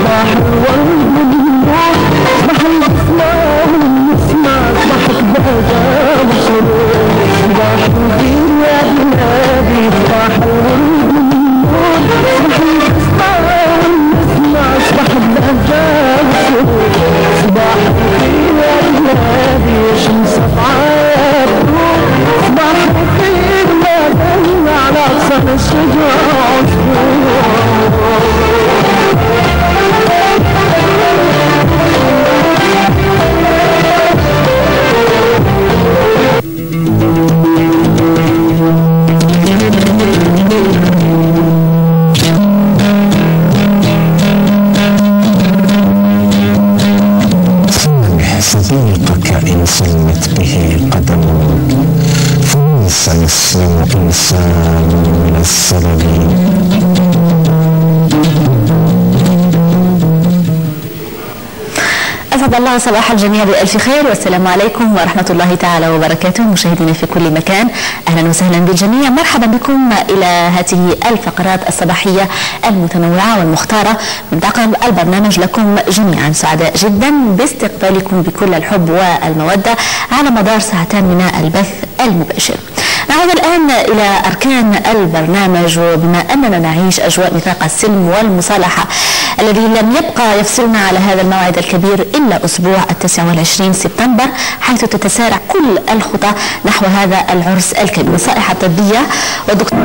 صباح الورد والنور، صباح الاسماء والنسمة، صباحك بهجة وسرور، صباح الخير يا بلادي، صباح الورد والنور، صباح الاسماء والنسمة، صباحك بهجة وسرور، صباح الخير يا بلادي، شمس طالعة بنور، صباح الخير ما دل على أقصى الشجر عصفور. صديقك إن سلمت به قدم، فليس يسلم إنسان من السلم. أسعد الله صباح الجميع بألف خير، والسلام عليكم ورحمة الله تعالى وبركاته. مشاهدينا في كل مكان، أهلا وسهلا بالجميع، مرحبا بكم إلى هذه الفقرات الصباحية المتنوعة والمختارة من طاقم البرنامج لكم جميعا. سعداء جدا باستقبالكم بكل الحب والمودة على مدار ساعتين من البث المباشر. نعود الآن إلى أركان البرنامج، وبما أننا نعيش أجواء ميثاق السلم والمصالحة الذي لم يبقى يفصلنا على هذا الموعد الكبير إلا أسبوع 29 سبتمبر، حيث تتسارع كل الخطى نحو هذا العرس الكبير. نصائح الطبية والدكتور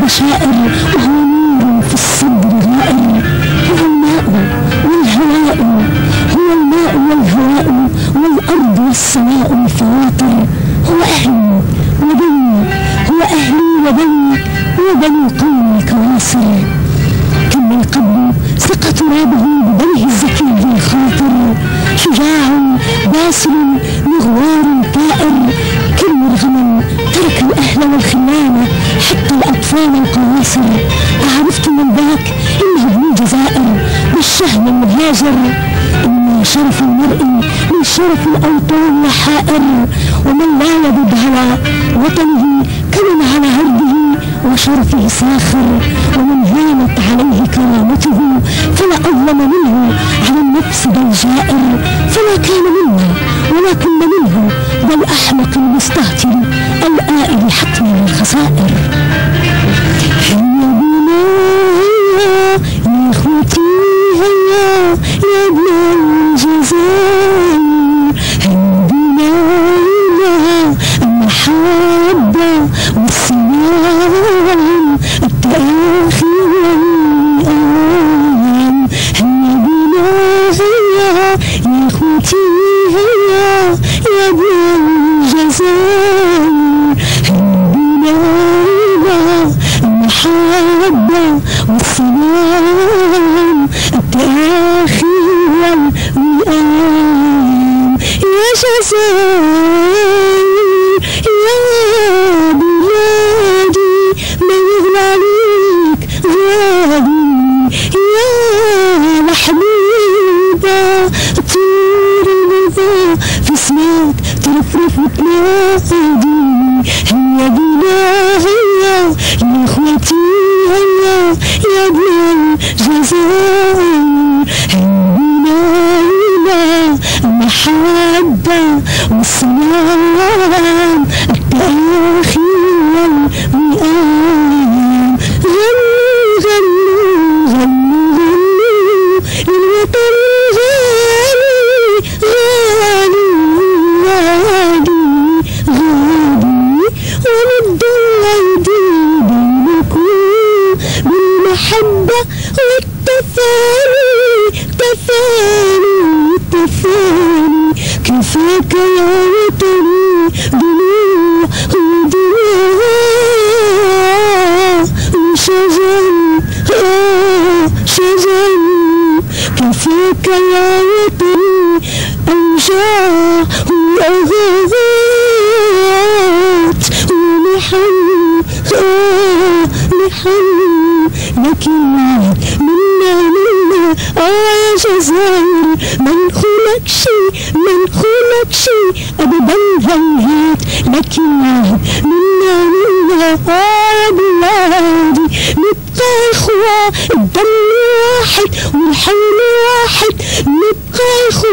شائر، وهو نور في الصدر غائر، هو الماء والهواء، هو الماء والهواء والأرض والسماء الفواطر، هو أهلي وبني، هو أهلي وبني وبني قومي كواصر. كم من قبل سقى ترابه ببنه الزكي الخاطر، شجاع باسل مغوار ثائر، كالمرغم ترك الأهل والخلانة حتى الأطفال القواصر. أعرفت من ذاك إنه ابن الجزائر بالشهم المهاجر، إن شرف المرء من شرف الأوطان وحائر، ومن لا يبد على وطنه كمن على عرضه وشرفه ساخر، ومن هانت عليه كرامته فلا أظلم منه على النفس بل جائر، فلا كان منا ولا كنا منه بل أحمق المستهتر الآئل حتما الخسائر. هيا بنا هيا يا اخوتي، هيا يا ابن الجزائر، هيا بنا هيا المحبة والسلام التآخي والأيام، هيا بنا هيا يا اخوتي، هيا يا ابن الجزائر، هيا بنا المحبة والسلام التآخي والأيام. يا جزائر يا بلادي ما يغلى عليك غالي، يا محبوبة طير النظا في سماك ترفرف وتنادي، هيا بنا هيا يا اخوتي، هيا يا ابن الجزائر، هيا بنا إلى المحبة والسلام التآخي والوئام. غنوا غنوا غنوا غنوا للوطن الغالي غالي غالي غالي، ومدوا الأيدي بينكم بالمحبة والتفاهم لكن عهد منا يا جزائر منخولكش أبدا هيهات لكن عهد منا يا بلادي نبقى إخوة الدم واحد والحول واحد نبقى إخوة